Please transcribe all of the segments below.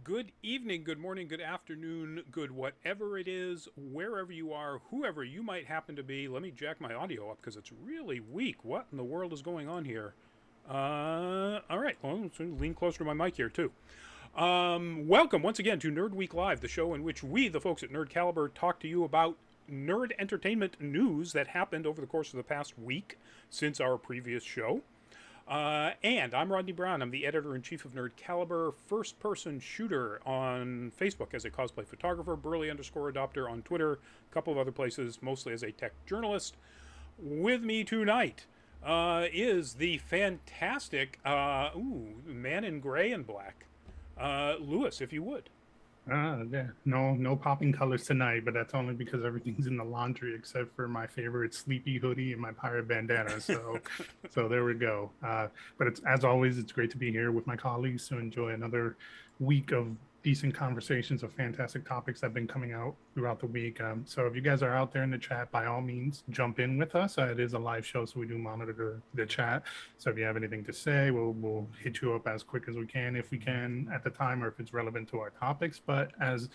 Good evening, good morning, good afternoon, good whatever it is, wherever you are, whoever you might happen to be. Let me jack my audio up because it's really weak. What in the world is going on here? All right, well, let's lean closer to my mic here, too. Welcome once again to Nerd Week Live, the show in which we, the folks at Nerd Caliber, talk to you about nerd entertainment news that happened over the course of the past week since our previous show. And I'm Rodney Brown. I'm the editor-in-chief of Nerd Caliber, first-person shooter on Facebook as a cosplay photographer, Burley_adopter on Twitter, a couple of other places, mostly as a tech journalist. With me tonight is the fantastic, man in gray and black, Lewis, if you would. Yeah. No popping colors tonight, but that's only because everything's in the laundry except for my favorite sleepy hoodie and my pirate bandana. So there we go. But it's, as always, it's great to be here with my colleagues to enjoy another week of decent conversations of fantastic topics that have been coming out throughout the week. So if you guys are out there in the chat, by all means, jump in with us. It is a live show, so we do monitor the chat. So if you have anything to say, we'll hit you up as quick as we can, if we can at the time, or if it's relevant to our topics. But as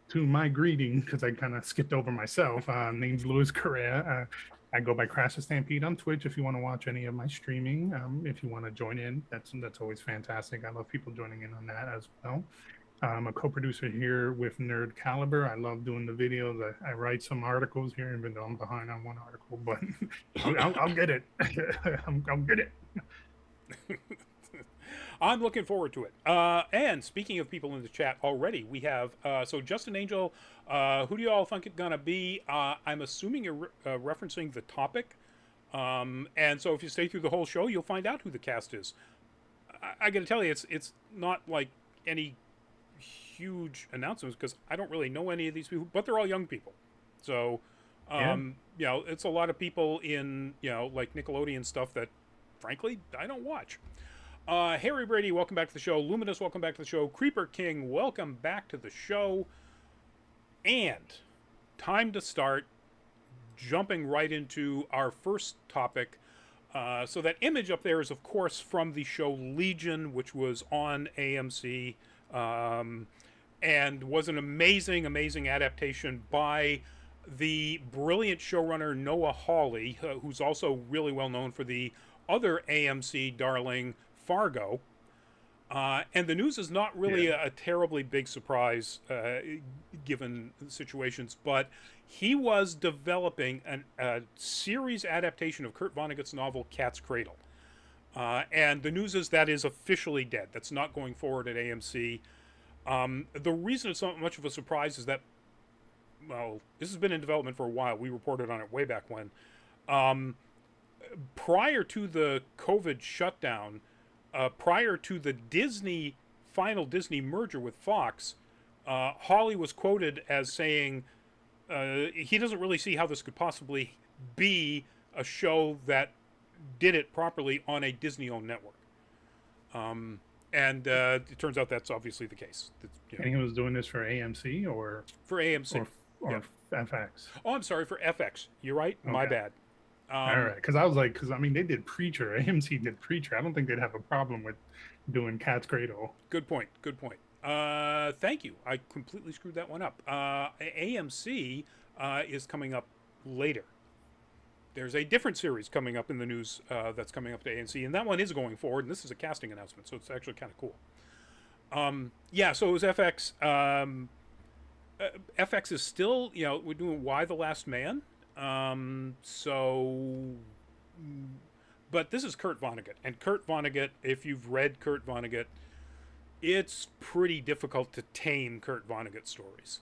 to my greeting, because I kind of skipped over myself, name's Louis Correa. I go by Crash Stampede on Twitch if you want to watch any of my streaming. If you want to join in, that's always fantastic. I love people joining in on that as well. I'm a co-producer here with Nerd Caliber. I love doing the videos. I write some articles here, even though I'm behind on one article, but I'll get it. I'll get it. I'm looking forward to it. And speaking of people in the chat already, we have, so Justin Angel, who do you all think it's going to be? I'm assuming you're referencing the topic. And so if you stay through the whole show, you'll find out who the cast is. I got to tell you, it's not like any huge announcements because I don't really know any of these people, but they're all young people. So, it's a lot of people in, like Nickelodeon stuff that, frankly, I don't watch. Harry Brady, welcome back to the show. Luminous, welcome back to the show. Creeper King, welcome back to the show. And time to start jumping right into our first topic. So that image up there is, of course, from the show Legion, which was on AMC. And was an amazing, amazing adaptation by the brilliant showrunner Noah Hawley, who's also really well known for the other AMC darling Fargo. And the news is not really a terribly big surprise given the situations, but he was developing a series adaptation of Kurt Vonnegut's novel Cat's Cradle. And the news is that is officially dead. That's not going forward at AMC. The reason it's not much of a surprise is that, well, this has been in development for a while. We reported on it way back when. Prior to the COVID shutdown, prior to the final Disney merger with Fox, Hawley was quoted as saying he doesn't really see how this could possibly be a show that did it properly on a Disney-owned network. And it turns out that's obviously the case. And he was doing this for AMC or for AMC or FX. Oh, I'm sorry, for FX. You're right. Okay. My bad. All right, because I was like, I mean, they did Preacher. AMC did Preacher. I don't think they'd have a problem with doing Cat's Cradle. Good point. Thank you. I completely screwed that one up. AMC is coming up later. There's a different series coming up in the news that's coming up to AMC, and that one is going forward, and this is a casting announcement, so it's actually kind of cool. So it was FX. FX is still, we're doing Y the Last Man. But this is Kurt Vonnegut, and Kurt Vonnegut, if you've read Kurt Vonnegut, it's pretty difficult to tame Kurt Vonnegut stories.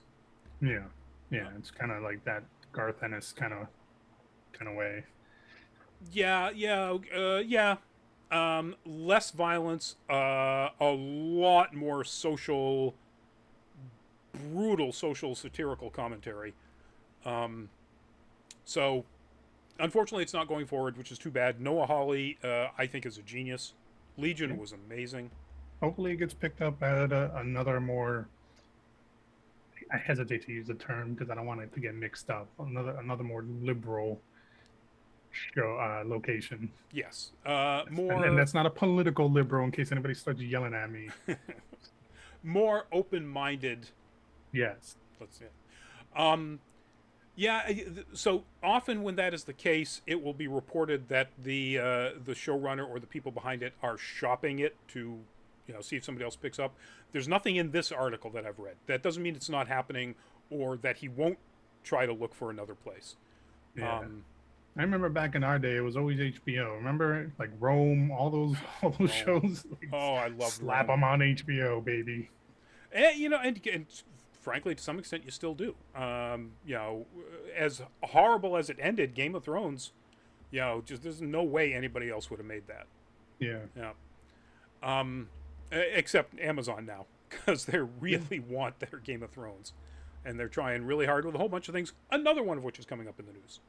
Yeah, it's kind of like that Garth Ennis kind of way. Less violence, a lot more brutal social satirical commentary. So unfortunately it's not going forward, which is too bad. Noah Hawley, I think, is a genius. Legion was amazing. Hopefully it gets picked up at another more, I hesitate to use the term because I don't want it to get mixed up, another more liberal show location. Yes, more, and that's not a political liberal in case anybody starts yelling at me. more open-minded. Yes. Let's say. Um, yeah. So often when that is the case, it will be reported that the showrunner or the people behind it are shopping it to, see if somebody else picks up. There's nothing in this article that I've read. That doesn't mean it's not happening or that he won't try to look for another place. Yeah. I remember back in our day, it was always HBO. Remember, like Rome, all those Rome. shows. Like, Oh, I loved slap Rome. them on HBO, baby. And frankly, to some extent, you still do. As horrible as it ended, Game of Thrones, just there's no way anybody else would have made that. Yeah. Yeah. Except Amazon now, because they really want their Game of Thrones, and they're trying really hard with a whole bunch of things. Another one of which is coming up in the news.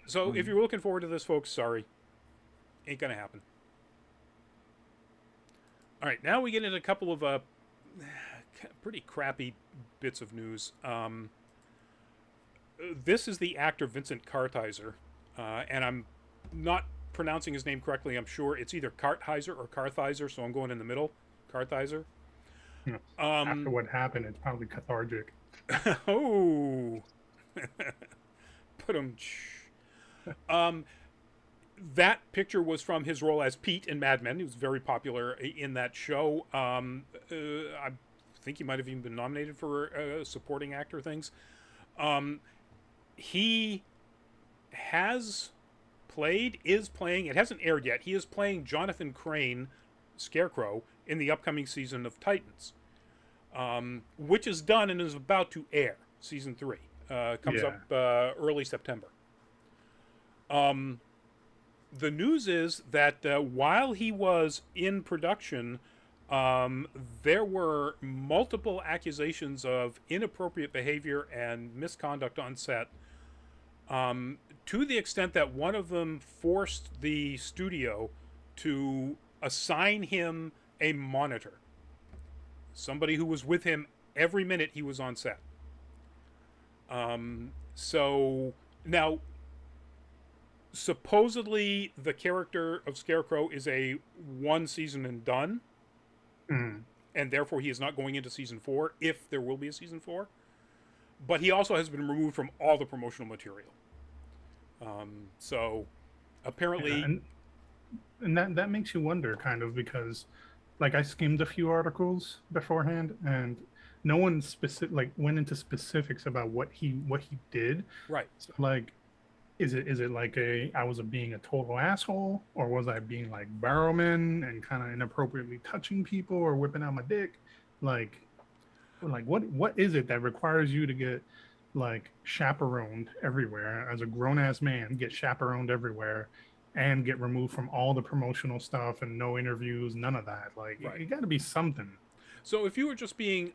So if you're looking forward to this, folks, sorry, ain't gonna happen. All right, now we get into a couple of pretty crappy bits of news. This is the actor Vincent Kartheiser, and I'm not pronouncing his name correctly. I'm sure it's either Kartheiser or Kartheiser, so I'm going in the middle. Kartheiser. After what happened, it's probably cathartic. Oh, put him. That picture was from his role as Pete in Mad Men. He was very popular in that show. I think he might have even been nominated for supporting actor things. He is playing, it hasn't aired yet, he is playing Jonathan Crane, Scarecrow, in the upcoming season of Titans, which is done and is about to air. Season 3 comes up early September. The news is that while he was in production, there were multiple accusations of inappropriate behavior and misconduct on set, to the extent that one of them forced the studio to assign him a monitor, somebody who was with him every minute he was on set. So now, supposedly the character of Scarecrow is a one season and done, and therefore he is not going into season 4, if there will be a season 4. But he also has been removed from all the promotional material. So apparently, and that makes you wonder, kind of, because like I skimmed a few articles beforehand, and no one went into specifics about what he did. right. So like, is it like I was being a total asshole, or was I being like Barrowman and kind of inappropriately touching people or whipping out my dick? Like what is it that requires you to get like chaperoned everywhere as a grown-ass man, get chaperoned everywhere, and get removed from all the promotional stuff and no interviews, none of that? Like, Right. it got to be something. So if you were just being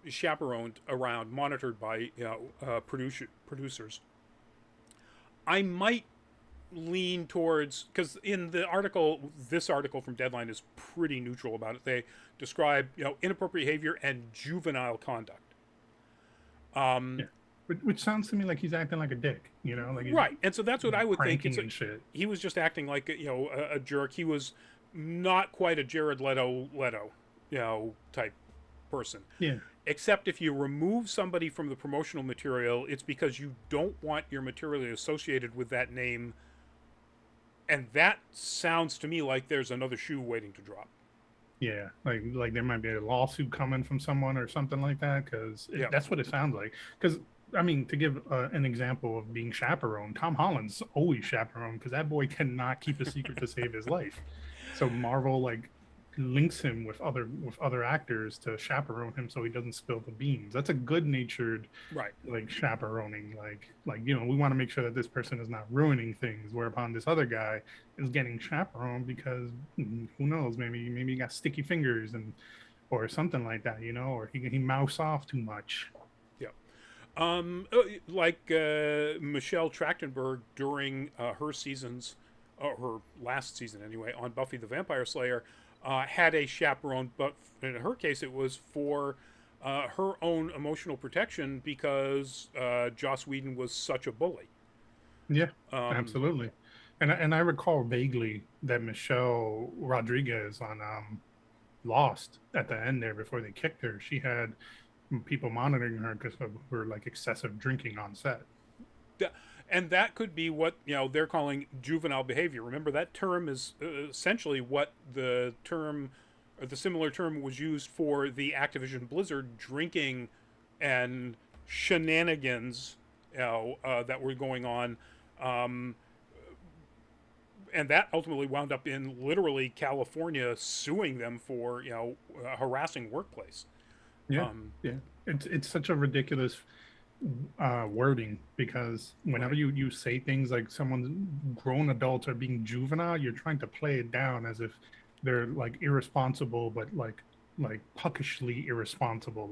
chaperoned around, monitored by producers, I might lean towards, because in the article, this article from Deadline is pretty neutral about it. They describe inappropriate behavior and juvenile conduct. Which sounds to me like he's acting like a dick, like he's, right, and so that's what I would think. pranking and shit. He was just acting like a jerk. He was not quite a Jared Leto, type person. Yeah. Except if you remove somebody from the promotional material, it's because you don't want your material associated with that name. And that sounds to me like there's another shoe waiting to drop. Yeah, like there might be a lawsuit coming from someone or something like that, because that's what it sounds like. Because I mean, to give an example of being chaperoned, Tom Holland's always chaperoned because that boy cannot keep a secret to save his life. So Marvel links him with other actors to chaperone him so he doesn't spill the beans. That's a good-natured chaperoning. We want to make sure that this person is not ruining things, whereupon this other guy is getting chaperoned because who knows, maybe he got sticky fingers or something like that, or he mouths off too much. Michelle Trachtenberg during her seasons, or her last season anyway, on Buffy the Vampire Slayer, had a chaperone, but in her case it was for her own emotional protection because Joss Whedon was such a bully. Yeah, absolutely. And I recall vaguely that Michelle Rodriguez on lost at the end there before they kicked her. She had people monitoring her because of her like excessive drinking on set. And that could be what they're calling juvenile behavior. Remember, that term is essentially what the term, or the similar term, was used for the Activision Blizzard drinking and shenanigans, that were going on, um, and that ultimately wound up in literally California suing them for harassing workplace. Yeah, Um, yeah. It's such a ridiculous wording because whenever right. you say things like someone's grown adults are being juvenile, you're trying to play it down as if they're like irresponsible, but like puckishly irresponsible,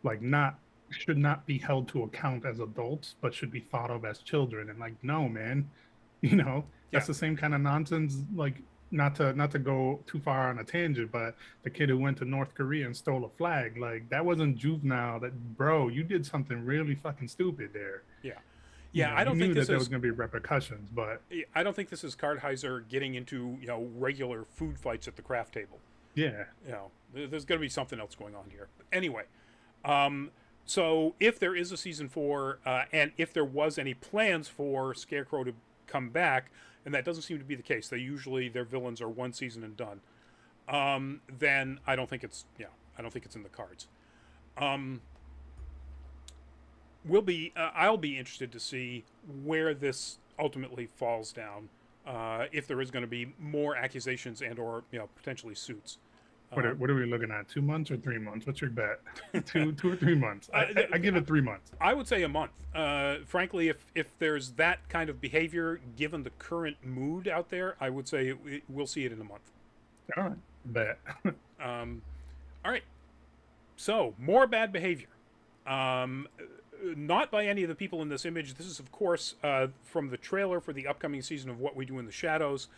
like not should not be held to account as adults, but should be thought of as children. And like, no, man, Yeah. that's the same kind of nonsense. Like, not to go too far on a tangent, but the kid who went to North Korea and stole a flag, like that wasn't juvenile. That bro, you did something really fucking stupid there. Yeah. Yeah. I You don't think knew that this there was is. going to be repercussions, but I don't think this is Kartheiser getting into regular food fights at the craft table. yeah, There's going to be something else going on here. Anyway, um, so if there is a season 4, and if there was any plans for Scarecrow to come back, and that doesn't seem to be the case, they usually their villains are one season and done. Then I don't think it's I don't think it's in the cards. Um, I'll be interested to see where this ultimately falls down. If there is going to be more accusations and or potentially suits. Um, what are we looking at? 2 months or 3 months? What's your bet? Two or 3 months? I give it 3 months. I would say a month. Frankly, if there's that kind of behavior, given the current mood out there, I would say we'll see it in a month. All right, bet. Um, all right. So more bad behavior. Um, Not by any of the people in this image. This is, of course, from the trailer for the upcoming season of What We Do in the Shadows.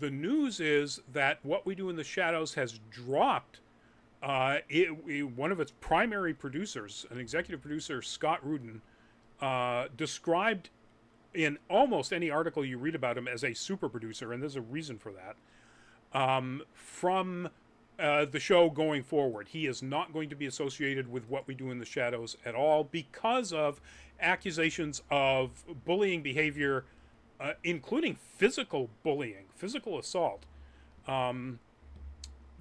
The news is that What We Do in the Shadows has dropped one of its primary producers, an executive producer, Scott Rudin, described in almost any article you read about him as a super producer, and there's a reason for that. From the show going forward, he is not going to be associated with What We Do in the Shadows at all because of accusations of bullying behavior, including physical bullying, physical assault, um,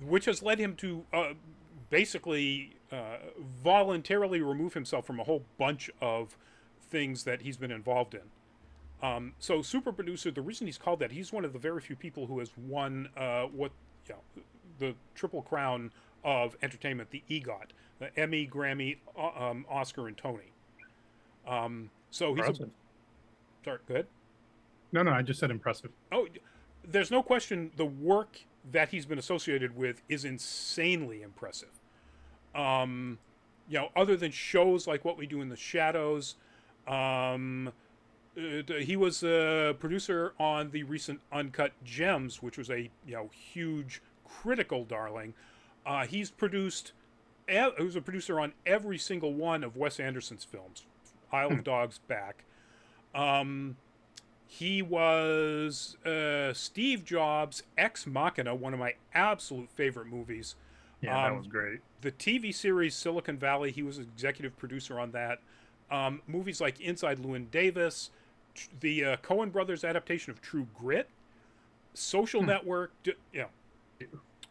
which has led him to basically voluntarily remove himself from a whole bunch of things that he's been involved in. So, super producer, the reason he's called that, he's one of the very few people who has won the triple crown of entertainment, the EGOT, the Emmy, Grammy, Oscar, and Tony. So he's Impressive. sorry, go ahead. No, I just said impressive. Oh, there's no question the work that he's been associated with is insanely impressive. Other than shows like What We Do in the Shadows, um, he was a producer on the recent Uncut Gems, which was a huge critical darling. He's produced. He was a producer on every single one of Wes Anderson's films, Isle Hmm. of Dogs back. Um, he was Steve Jobs' Ex Machina, one of my absolute favorite movies. Yeah, that Um, was great. the TV series Silicon Valley, he was executive producer on that. Movies like Inside Llewyn Davis, the Coen Brothers adaptation of True Grit, Social Hmm. Network.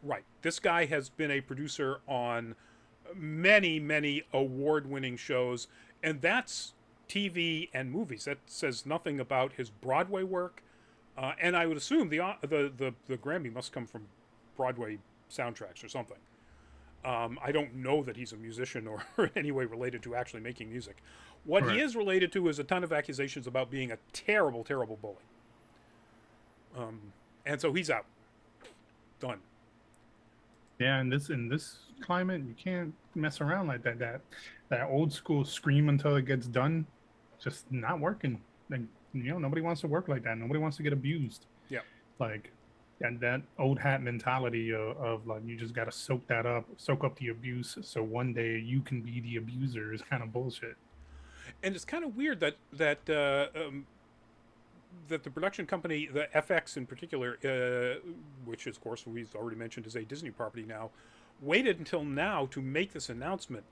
Right. This guy has been a producer on many, many award-winning shows, and that's TV and movies. That says nothing about his Broadway work, and I would assume the Grammy must come from Broadway soundtracks or something. I don't know that he's a musician or in any way related to actually making music. What All he right. is related to is a ton of accusations about being a terrible, terrible bully. And so he's out. Done. Yeah, in this climate, you can't mess around like that. That old school scream until it gets done, just not working. Like nobody wants to work like that. Nobody wants to get abused. Yeah. Like, and that old hat mentality of like you just got to soak up the abuse, so one day you can be the abuser is kind of bullshit. And it's kind of weird that that the production company, the FX in particular, which of course we've already mentioned is a Disney property now, waited until now to make this announcement.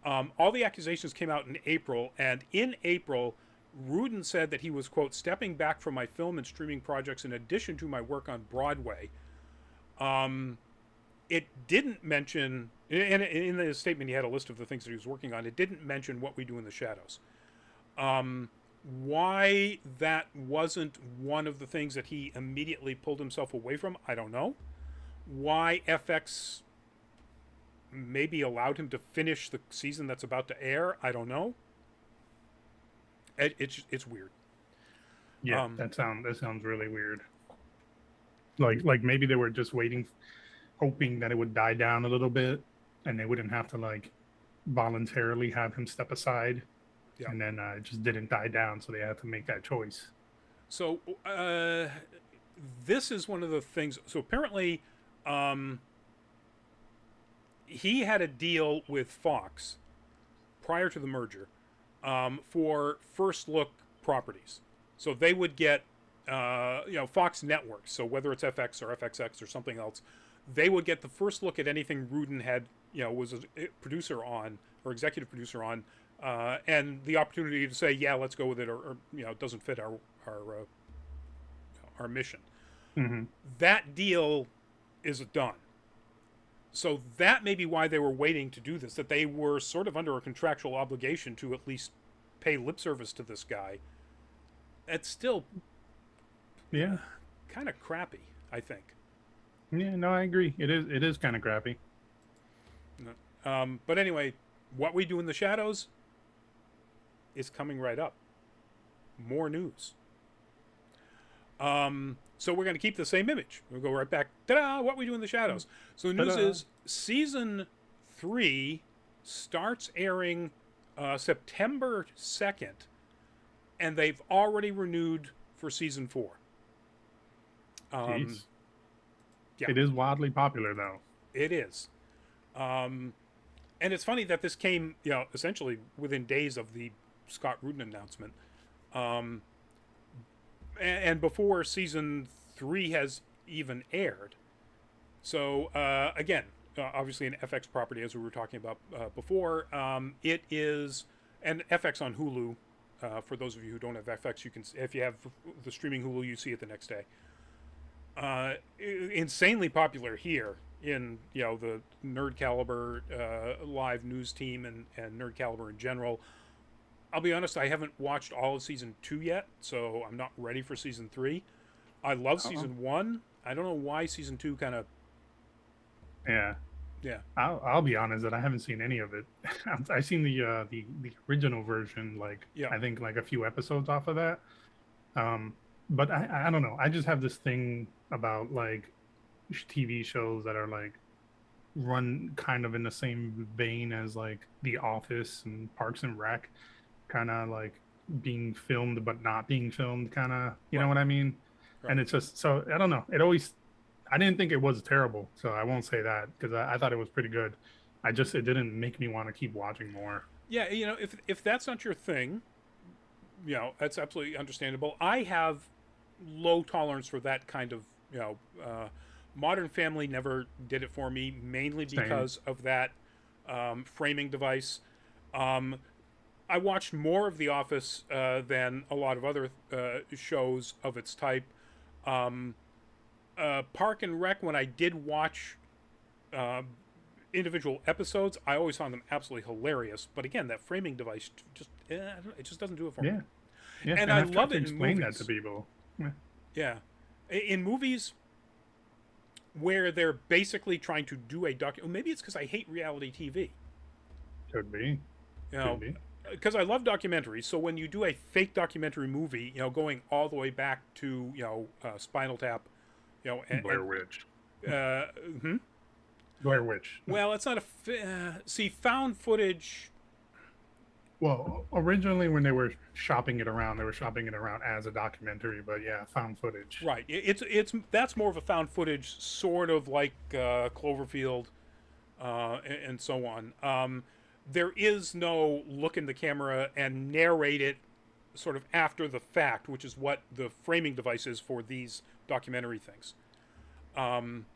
All the accusations came out in April, and in April, Rudin said that he was, quote, stepping back from my film and streaming projects in addition to my work on Broadway. It didn't mention, and in the statement he had a list of the things that he was working on, it didn't mention What We Do in the Shadows. Why that wasn't one of the things that he immediately pulled himself away from, I don't know. Why FX maybe allowed him to finish the season that's about to air, I don't know. It's weird. Yeah, that sounds really weird. Like maybe they were just waiting, hoping that it would die down a little bit, and they wouldn't have to like voluntarily have him step aside. Yeah. And then it just didn't die down, so they had to make that choice. So this is one of the things. So apparently, he had a deal with Fox prior to the merger for first look properties. So they would get, Fox Networks. So whether it's FX or FXX or something else, they would get the first look at anything Rudin had, was a producer on or executive producer on, and the opportunity to say, yeah, let's go with it, or it doesn't fit our mission. Mm-hmm. That deal is done. So that may be why they were waiting to do this, that they were sort of under a contractual obligation to at least pay lip service to this guy. It's still kind of crappy, I think. Yeah, no, I agree. It is kind of crappy. But anyway, What We Do in the Shadows is coming right up. More news. So we're going to keep the same image. We'll go right back. Ta-da! What We Do in the Shadows. So the news is season 3 starts airing September 2nd, and they've already renewed for season 4. Yeah. It is wildly popular, though. It is. And it's funny that this came, essentially within days of the Scott Rudin announcement. And before season 3 has even aired. So, again, obviously an FX property, as we were talking about before. It is an FX on Hulu. For those of you who don't have FX, you can, if you have the streaming Hulu, you see it the next day. Insanely popular here in the Nerd Caliber live news team and Nerd Caliber in general. I'll be honest, I haven't watched all of season 2 yet, so I'm not ready for season 3. I love season 1. I don't know why season 2 kind of... Yeah. I'll be honest that I haven't seen any of it. I've seen the original version, I think like a few episodes off of that. But I don't know. I just have this thing about like TV shows that are like run kind of in the same vein as like The Office and Parks and Rec, kind of like being filmed but not being filmed, kind of, you know what I mean? Right. And it's just, so I don't know. I didn't think it was terrible, so I won't say that, because I thought it was pretty good. It didn't make me want to keep watching more. Yeah, if that's not your thing, that's absolutely understandable. I have low tolerance for that kind of, Modern Family never did it for me, mainly because of that framing device. I watched more of The Office than a lot of other shows of its type. Park and Rec, when I did watch individual episodes, I always found them absolutely hilarious. But again, that framing device it just doesn't do it for me. Yeah, and I love it in movies. That to people. Yeah, in movies where they're basically trying to do a maybe it's because I hate reality TV. Could be. Because I love documentaries. So when you do a fake documentary movie, going all the way back to Spinal Tap, Blair Witch. Blair Witch. Well, it's not found footage. Well, originally when they were shopping it around as a documentary, but yeah, found footage. Right. That's more of a found footage, sort of like Cloverfield, and so on. There is no look in the camera and narrate it sort of after the fact, which is what the framing device is for these documentary things. Um,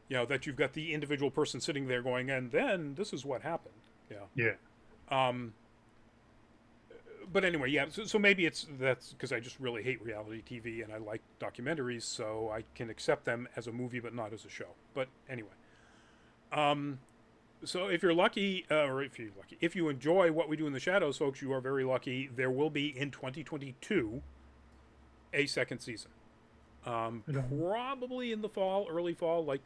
that you've got the individual person sitting there going, and then this is what happened. Yeah. Um, but anyway, yeah. So maybe that's because I just really hate reality TV and I like documentaries, so I can accept them as a movie, but not as a show. But anyway, so if you're lucky, if you enjoy what we do in the shadows, folks, you are very lucky. There will be in 2022 a second season, probably in the fall, early fall, like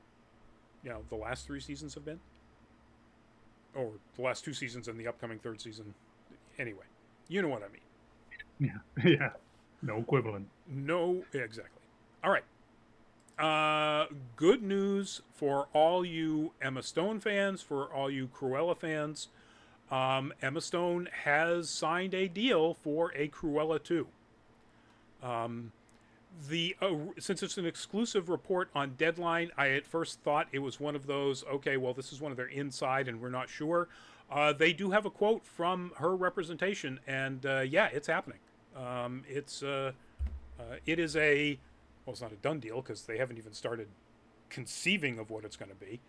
the last 3 seasons have been, or the last 2 seasons and the upcoming 3rd season. Anyway, you know what I mean. Yeah. Yeah. No equivalent. No, exactly. All right. Good news for all you Emma Stone fans, for all you Cruella fans. Emma Stone has signed a deal for a Cruella 2. Since it's an exclusive report on Deadline, I at first thought it was one of those, okay, well, this is one of their inside and we're not sure. They do have a quote from her representation, and yeah, it's happening. It is it's not a done deal because they haven't even started conceiving of what it's going to be,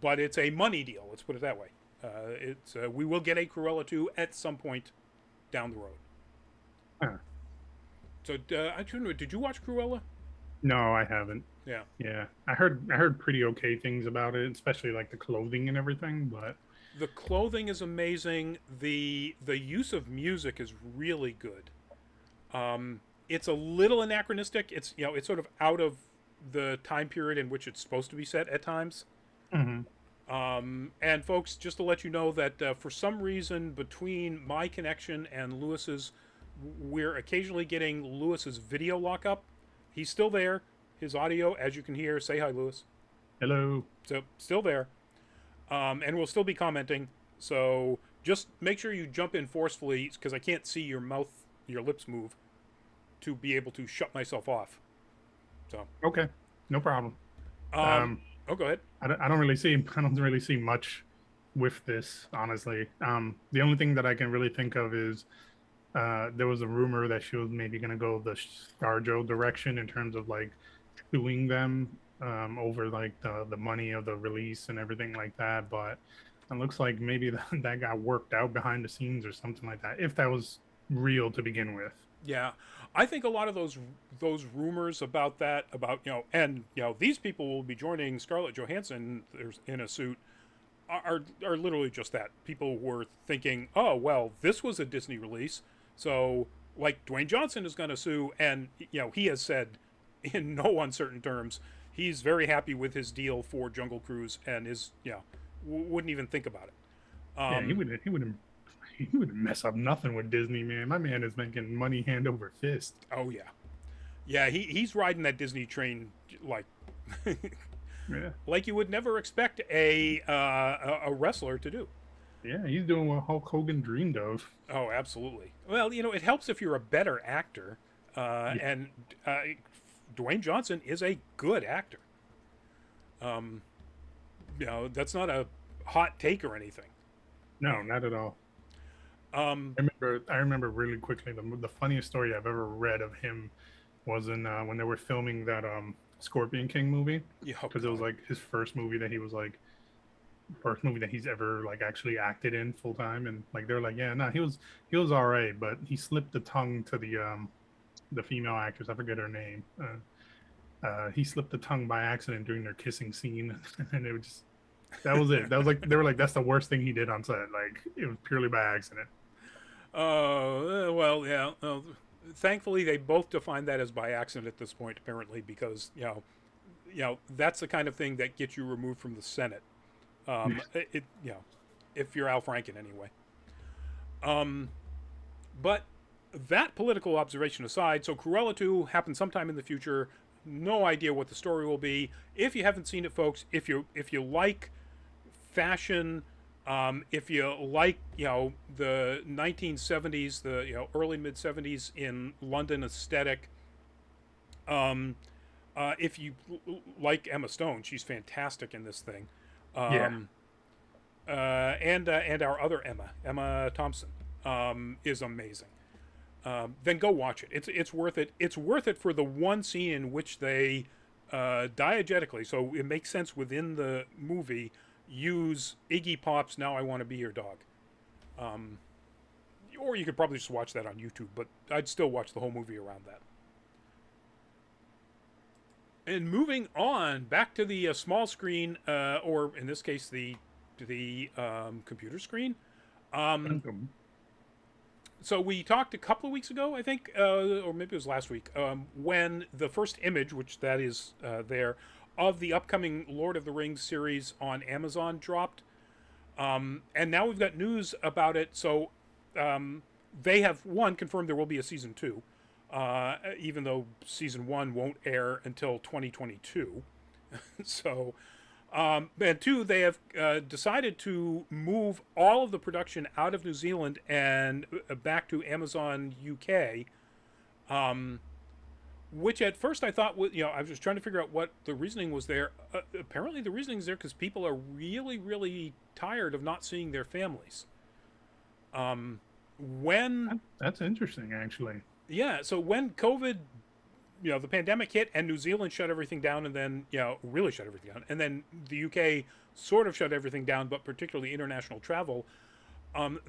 but it's a money deal. Let's put it that way. We will get a Cruella 2 at some point down the road. Huh. So I don't know. Did you watch Cruella? No, I haven't. Yeah. Yeah, I heard pretty okay things about it, especially like the clothing and everything. But the clothing is amazing. The use of music is really good. It's a little anachronistic. It's it's sort of out of the time period in which it's supposed to be set at times. Mm-hmm. And folks, just to let you know that for some reason between my connection and Lewis's, we're occasionally getting Lewis's video lock up. He's still there. His audio, as you can hear, say hi, Lewis. Hello. So still there, and we'll still be commenting. So just make sure you jump in forcefully because I can't see your lips move to be able to shut myself off. So Okay, no problem. go ahead. I don't really see much with this, honestly. The only thing that I can really think of is there was a rumor that she was maybe going to go the ScarJo direction in terms of like suing them over like the money of the release and everything like that. But it looks like maybe that got worked out behind the scenes or something like that, if that was real to begin with. Yeah, I think a lot of those rumors about these people will be joining Scarlett Johansson in a suit are literally just that. People were thinking, oh well, this was a Disney release, so like Dwayne Johnson is going to sue, and he has said in no uncertain terms he's very happy with his deal for Jungle Cruise and is wouldn't even think about it. Yeah, he wouldn't mess up nothing with Disney, man. My man is making money hand over fist. Oh yeah. He's riding that Disney train like Yeah, like you would never expect a wrestler to do. yeah, he's doing what Hulk Hogan dreamed of. Oh, absolutely. Well, it helps if you're a better actor, Yeah. and Dwayne Johnson is a good actor. That's not a hot take or anything. No, not at all. Um, I remember really quickly the funniest story I've ever read of him was in when they were filming that Scorpion King movie, yeah, because it was like his first movie that he's ever like actually acted in full time, and like they're like, yeah, no, he was all right, but he slipped the tongue to the female actress, I forget her name. He slipped the tongue by accident during their kissing scene, and it was just that was it. That was like they were like, that's the worst thing he did on set. Like it was purely by accident. Well, yeah. Thankfully, they both define that as by accident at this point, apparently, because that's the kind of thing that gets you removed from the Senate. If you're Al Franken, anyway. But that political observation aside, so Cruella 2 happens sometime in the future. No idea what the story will be. If you haven't seen it, folks, if you like fashion, if you like the 1970s, the early mid 70s in London aesthetic, if you like Emma Stone, she's fantastic in this thing. And our other Emma Thompson, is amazing. then go watch it. It's worth it. It's worth it for the one scene in which they diegetically, so it makes sense within the movie, use Iggy Pop's "Now I Want to Be Your Dog." Or you could probably just watch that on YouTube, but I'd still watch the whole movie around that. And moving on back to the small screen, or in this case, the computer screen. So we talked a couple of weeks ago, I think, or maybe it was last week, when the first image, which that is there, of the upcoming Lord of the Rings series on Amazon dropped. And now we've got news about it. So they have, confirmed there will be a season 2, even though season 1 won't air until 2022. So... and 2, they have decided to move all of the production out of New Zealand and back to Amazon UK, which at first I thought, I was just trying to figure out what the reasoning was there. Apparently the reasoning is there because people are really, really tired of not seeing their families. That's interesting, actually. Yeah, so when COVID... the pandemic hit and New Zealand shut everything down, and then, really shut everything down. And then the UK sort of shut everything down, but particularly international travel.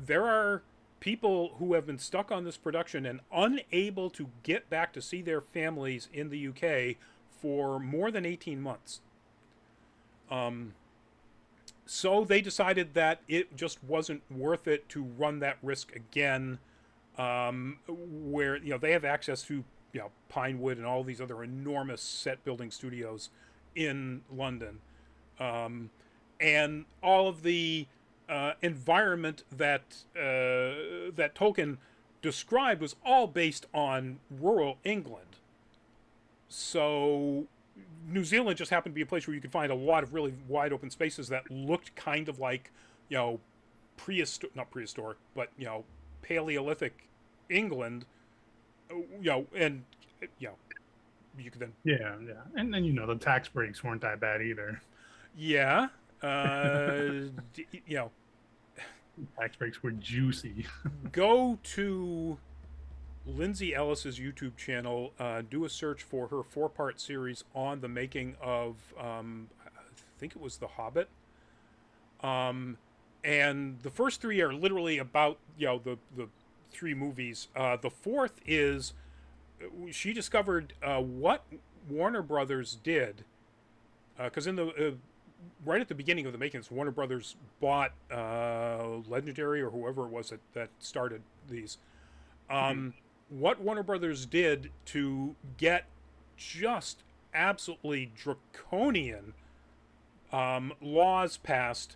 There are people who have been stuck on this production and unable to get back to see their families in the UK for more than 18 months. So they decided that it just wasn't worth it to run that risk again, where, they have access to Pinewood and all these other enormous set building studios in London, and all of the environment that that Tolkien described was all based on rural England. So New Zealand just happened to be a place where you could find a lot of really wide open spaces that looked kind of like not prehistoric, but Paleolithic England. And you could then and then the tax breaks weren't that bad either. Tax breaks were juicy. Go to Lindsay Ellis's YouTube channel, do a search for her 4-part series on the making of I think it was The Hobbit, and the first 3 are literally about the 3 movies. The 4th is she discovered what Warner Brothers did, because in the right at the beginning of the making, Warner Brothers bought Legendary or whoever it was that started these. What Warner Brothers did to get just absolutely draconian laws passed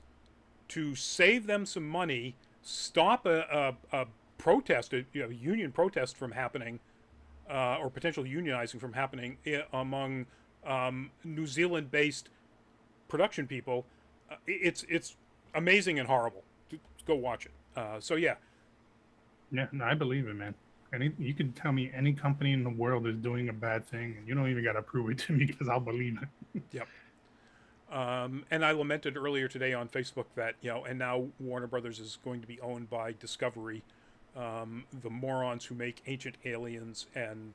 to save them some money, stop a protest, union protest from happening, or potential unionizing from happening among New Zealand-based production people. It's amazing and horrible. Go watch it. Yeah, no, I believe it, man. You can tell me any company in the world is doing a bad thing, and you don't even got to prove it to me because I'll believe it. Yep. And I lamented earlier today on Facebook that, and now Warner Brothers is going to be owned by Discovery, the morons who make Ancient Aliens and,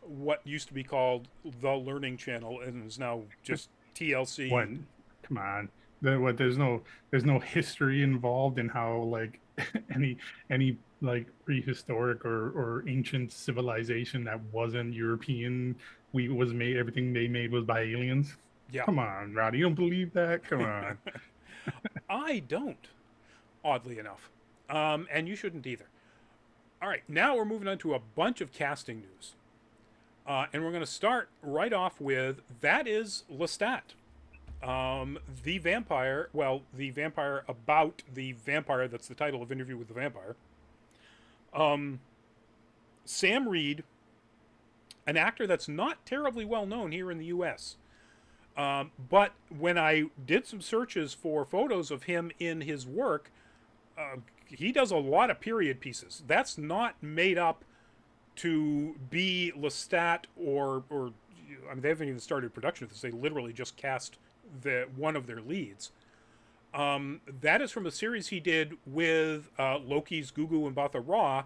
what used to be called The Learning Channel and is now just TLC. What? Come on. There's no history involved in how, like, any like prehistoric or ancient civilization that wasn't European everything they made was by aliens. Yeah. Come on, Roddy, you don't believe that? Come on. I don't, oddly enough. And you shouldn't either. All right, now we're moving on to a bunch of casting news. And we're going to start right off with, that is Lestat. The vampire about the vampire, that's the title of Interview with the Vampire. Sam Reed, an actor that's not terribly well known here in the U.S., but when I did some searches for photos of him in his work, he does a lot of period pieces. That's not made up to be Lestat or they haven't even started production of this. They literally just cast one of their leads. That is from a series he did with Loki's Gugu and Mbatha-Raw,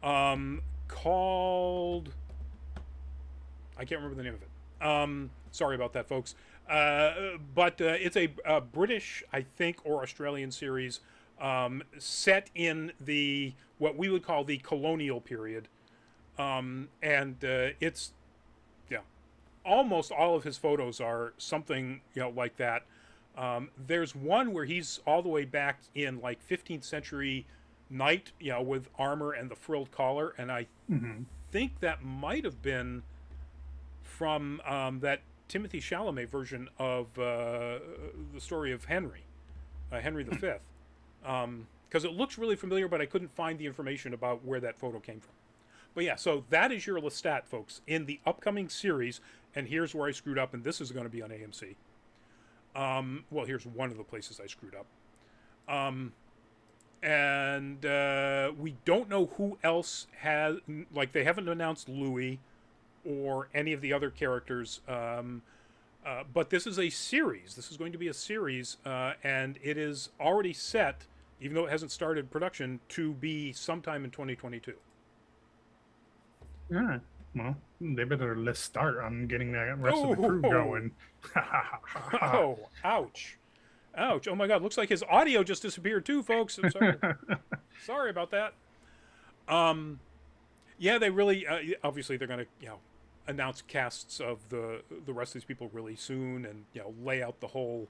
called, I can't remember the name of it. Sorry about that, folks. But it's a British, I think, or Australian series set in the what we would call the colonial period, and it's yeah, almost all of his photos are something like that. There's one where he's all the way back in like 15th century knight, with armor and the frilled collar, and I Hmm. think that might have been from that Timothy Chalamet version of the story of Henry V, because it looks really familiar, but I couldn't find the information about where that photo came from. But yeah, so that is your Lestat, folks, in the upcoming series. And here's where I screwed up, and this is going to be on AMC. Well, here's one of the places I screwed up. And we don't know who else has, like, they haven't announced Louis or any of the other characters. But this is a series. This is going to be a series, and it is already set, even though it hasn't started production, to be sometime in 2022. Yeah. Well, they better let's start on getting that rest of the crew Oh, going. oh, ouch. Ouch. Oh my God. Looks like his audio just disappeared too, folks. I'm sorry. Sorry about that. Yeah, they really, obviously they're going to, announce casts of the rest of these people really soon, and lay out the whole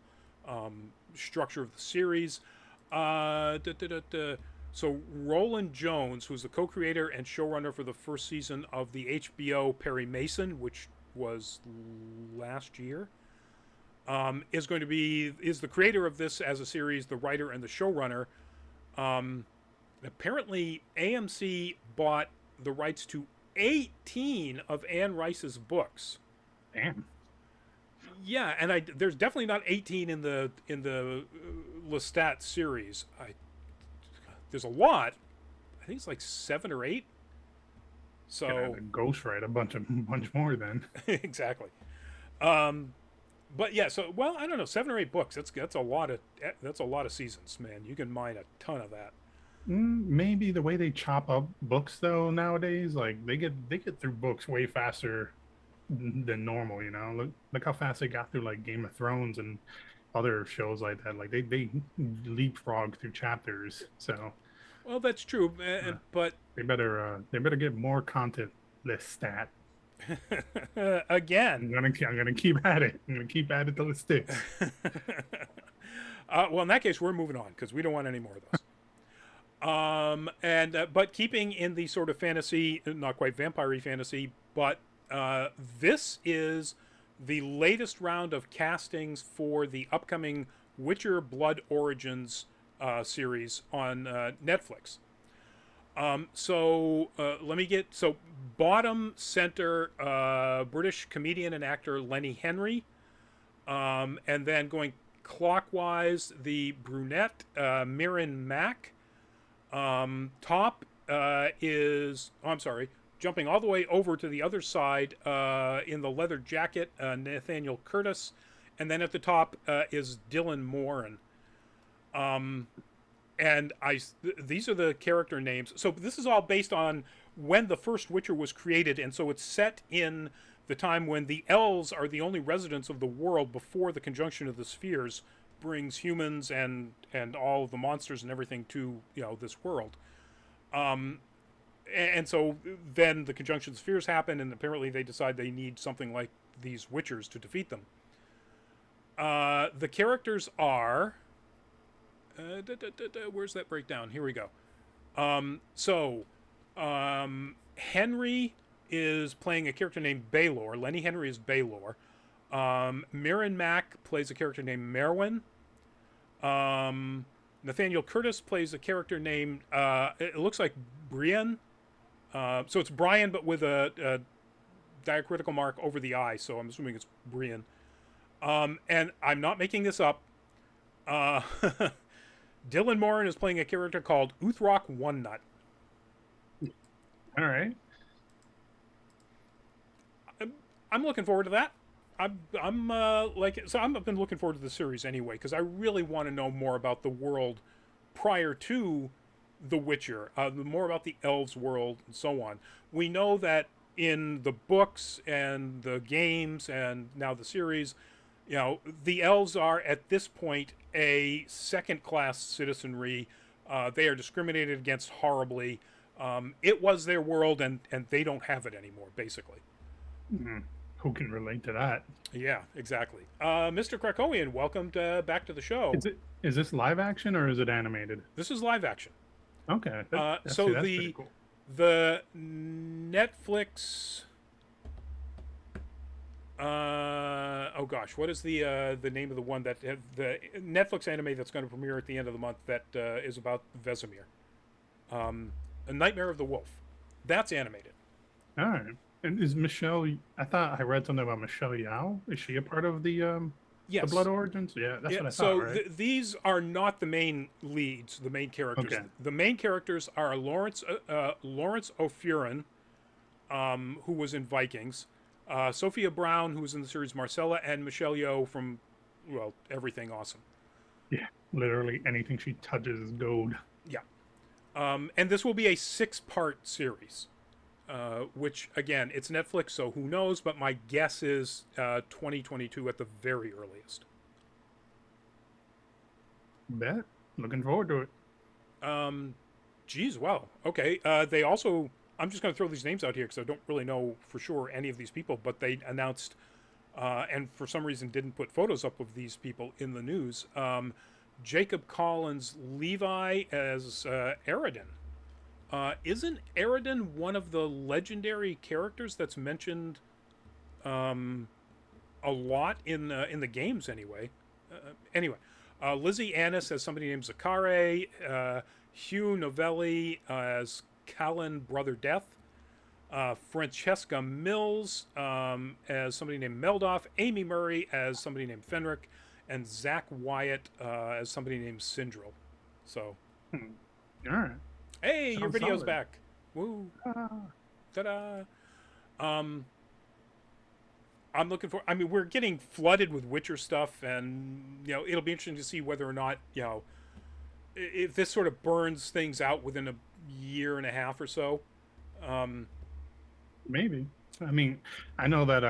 structure of the series. So Roland Jones, who's the co-creator and showrunner for the first season of the HBO Perry Mason, which was last year, is the creator of this as a series, the writer and the showrunner. Apparently, AMC bought the rights to 18 of Anne Rice's books. Damn. Yeah, and there's definitely not 18 in the Lestat series. There's a lot. I think it's like 7 or 8. So Ghostwrite a bunch more then. exactly. But yeah, so well, I don't know, 7 or 8 books. That's a lot of seasons, man. You can mine a ton of that. Maybe the way they chop up books though nowadays, like they get through books way faster than normal. Look how fast they got through like Game of Thrones and other shows like that. Like they leapfrog through chapters. So Well, that's true, but they better get more content. This stat. again, I'm gonna keep at it. I'm gonna keep at it till it sticks. well, in that case, we're moving on because we don't want any more of those. But keeping in the sort of fantasy, not quite vampire-y fantasy, but this is the latest round of castings for the upcoming Witcher Blood Origins series on Netflix. So bottom center, British comedian and actor Lenny Henry, and then going clockwise, the brunette Mirren Mack. Top is, oh, I'm sorry, jumping all the way over to the other side in the leather jacket, Nathaniel Curtis, and then at the top is Dylan Moran. And these are the character names. So this is all based on when the first Witcher was created, and so it's set in the time when the elves are the only residents of the world before the conjunction of the spheres brings humans and all of the monsters and everything to this world. And so then the conjunction of the spheres happen, and apparently they decide they need something like these Witchers to defeat them. The characters are where's that breakdown? Here we go. Henry is playing a character named Baelor. Lenny Henry is Baelor. Mirren Mack plays a character named Merwin. Nathaniel Curtis plays a character named, it looks like Brian. So it's Brian, but with a diacritical mark over the I, so I'm assuming it's Brian. And I'm not making this up. Dylan Moran is playing a character called Uthrock One Nut. All right. I'm looking forward to that. I've been looking forward to the series anyway because I really want to know more about the world prior to The Witcher, more about the elves world and so on. We know that in the books and the games and now the series, the elves are at this point a second-class citizenry. They are discriminated against horribly. It was their world, and they don't have it anymore, basically. Mhm. Who can relate to that? Yeah, exactly. Mr. Krakowian, welcome back to the show. Is this live action or is it animated? This is live action. Okay, So that's pretty cool. the Netflix. Oh gosh, what is the name of the one that the Netflix anime that's going to premiere at the end of the month that is about Vesemir? A Nightmare of the Wolf. That's animated. All right. And is Michelle? I thought I read something about Michelle Yao. Is she a part of the Yes. Blood Origins? Yeah, that's what I So thought. Right. these are not the main leads, the main characters. Okay. The main characters are Lawrence O'Furin, who was in Vikings, Sophia Brown, who was in the series Marcella, and Michelle Yeoh from, well, everything awesome. Yeah, literally anything she touches is gold. Yeah. And this will be a 6-part series, which, again, it's Netflix, so who knows, but my guess is 2022 at the very earliest. Bet. Looking forward to it. Geez, wow. Okay. They also, I'm just going to throw these names out here because I don't really know for sure any of these people, but they announced, and for some reason didn't put photos up of these people in the news. Jacob Collins Levi as Aridin. Isn't Aridin one of the legendary characters that's mentioned a lot in the games anyway? Anyway, Lizzie Annis as somebody named Zakare, Hugh Novelli as Callan Brother Death, Francesca Mills as somebody named Meldoff, Amy Murray as somebody named Fenric, and Zach Wyatt as somebody named Syndril. So, All right. hey, your Sounds video's solid. back. Woo. Ta-da. I'm looking for. I mean, we're getting flooded with Witcher stuff, and it'll be interesting to see whether or not if this sort of burns things out within a year and a half or so. Maybe. I mean, I know that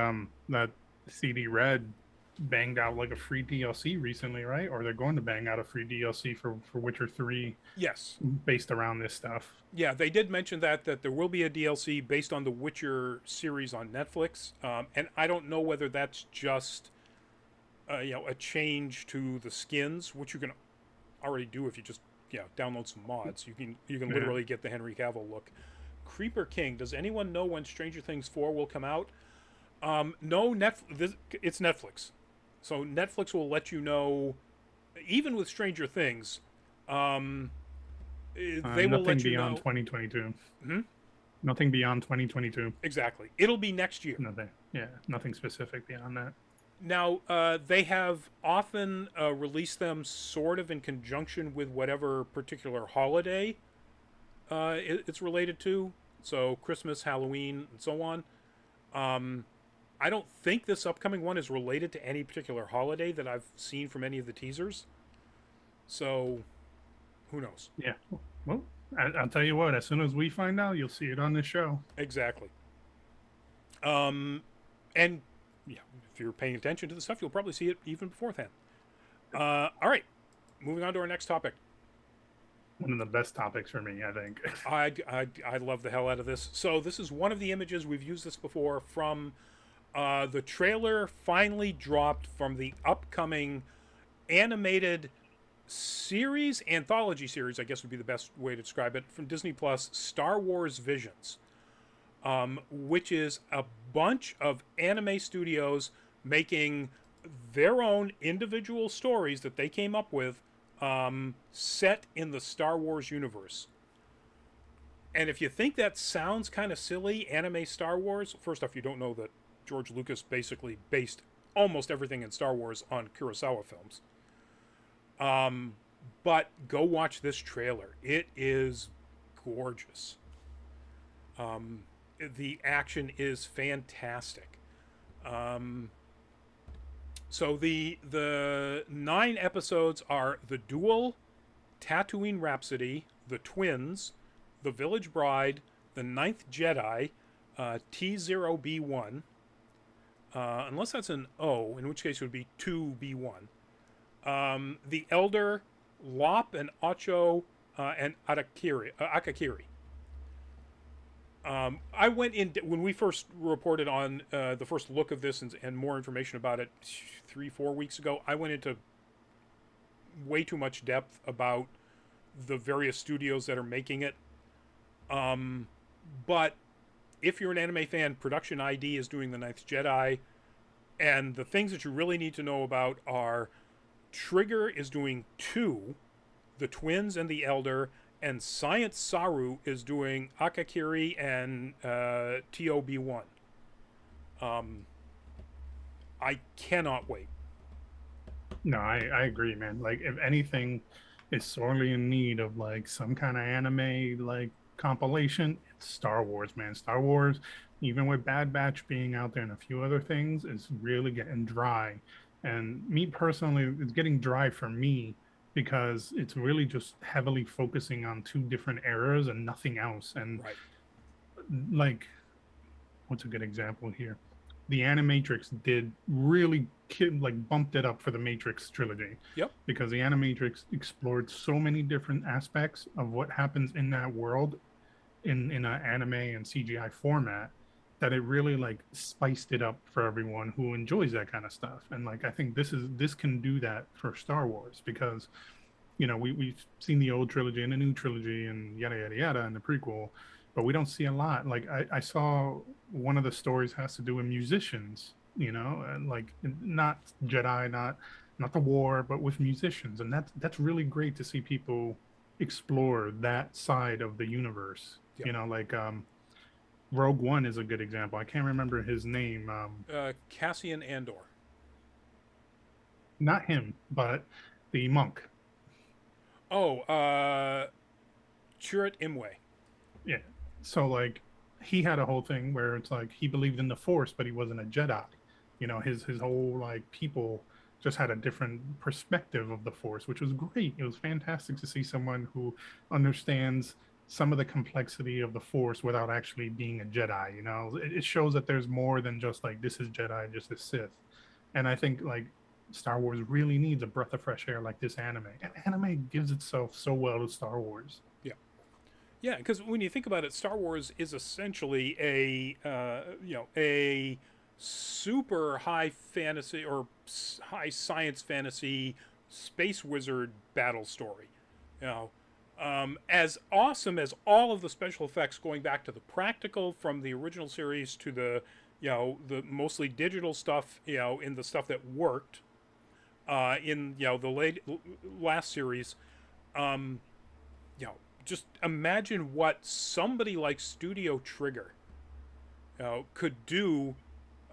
that CD Red banged out like a free DLC recently, right? Or they're going to bang out a free DLC for Witcher 3 Yes. based around this stuff. Yeah, they did mention that there will be a DLC based on the Witcher series on Netflix, and I don't know whether that's just a change to the skins, which you can already do if you just download some mods. You can Yeah. literally get the Henry Cavill look. Creeper King. Does anyone know when Stranger Things 4 will come out? No, it's Netflix, so Netflix will let you know, even with Stranger Things. They will Nothing let you beyond know. 2022. Hmm? Nothing beyond 2022. Exactly. It'll be next year. Nothing. Yeah, nothing specific beyond that. Now, they have often released them sort of in conjunction with whatever particular holiday it's related to. So Christmas, Halloween, and so on. I don't think this upcoming one is related to any particular holiday that I've seen from any of the teasers. So, who knows? Yeah. Well, I'll tell you what. As soon as we find out, you'll see it on this show. Exactly. And yeah, if you're paying attention to the stuff, you'll probably see it even beforehand. All right, moving on to our next topic. One of the best topics for me, I think. I love the hell out of this. So this is one of the images, we've used this before, from the trailer finally dropped from the upcoming animated series, anthology series, I guess would be the best way to describe it, from Disney Plus, Star Wars Visions, which is a bunch of anime studios making their own individual stories that they came up with, set in the Star Wars universe. And if you think that sounds kind of silly, anime Star Wars, first off, you don't know that George Lucas basically based almost everything in Star Wars on Kurosawa films. But go watch this trailer. It is gorgeous. The action is fantastic. So the 9 episodes are The Duel, Tatooine Rhapsody, the Twins, the Village Bride, the Ninth Jedi, T0B1, unless that's an O, in which case it would be 2B1. The Elder, Lop and Ocho, and Akakiri. I went in when we first reported on the first look of this and more information about it 3-4 weeks ago. I went into way too much depth about the various studios that are making it. But if you're an anime fan, Production ID is doing The Ninth Jedi. And the things that you really need to know about are Trigger is doing 2, the Twins and the Elder, and Science Saru is doing Akakiri and TOB1. I cannot wait. No, I agree, man. Like, if anything is sorely in need of like some kind of anime like compilation, it's Star Wars, man. Star Wars, even with Bad Batch being out there and a few other things, is really getting dry. And me personally, it's getting dry for me because it's really just heavily focusing on 2 different eras and nothing else. And Right. like, what's a good example here? The Animatrix did really like bumped it up for the Matrix trilogy. Yep. Because the Animatrix explored so many different aspects of what happens in that world in an anime and CGI format that it really like spiced it up for everyone who enjoys that kind of stuff. And like I think this can do that for Star Wars because we've seen the old trilogy and the new trilogy and yada yada yada and the prequel, but we don't see a lot. Like I saw one of the stories has to do with musicians, and like not Jedi, not the war, but with musicians, and that's really great to see people explore that side of the universe. Yep. Like Rogue One is a good example. I can't remember his name. Cassian Andor. Not him, but the monk. Oh, Chirrut Imwe. Yeah. So like he had a whole thing where it's like he believed in the Force, but he wasn't a Jedi. His whole like people just had a different perspective of the Force, which was great. It was fantastic to see someone who understands some of the complexity of the Force without actually being a Jedi. It shows that there's more than just like this is Jedi, just a Sith. And I think like Star Wars really needs a breath of fresh air like this anime. And anime gives itself so well to Star Wars. Yeah. Yeah, because when you think about it, Star Wars is essentially a super high fantasy or high science fantasy space wizard battle story. As awesome as all of the special effects, going back to the practical from the original series to the the mostly digital stuff, in the stuff that worked in the last series, just imagine what somebody like Studio Trigger could do.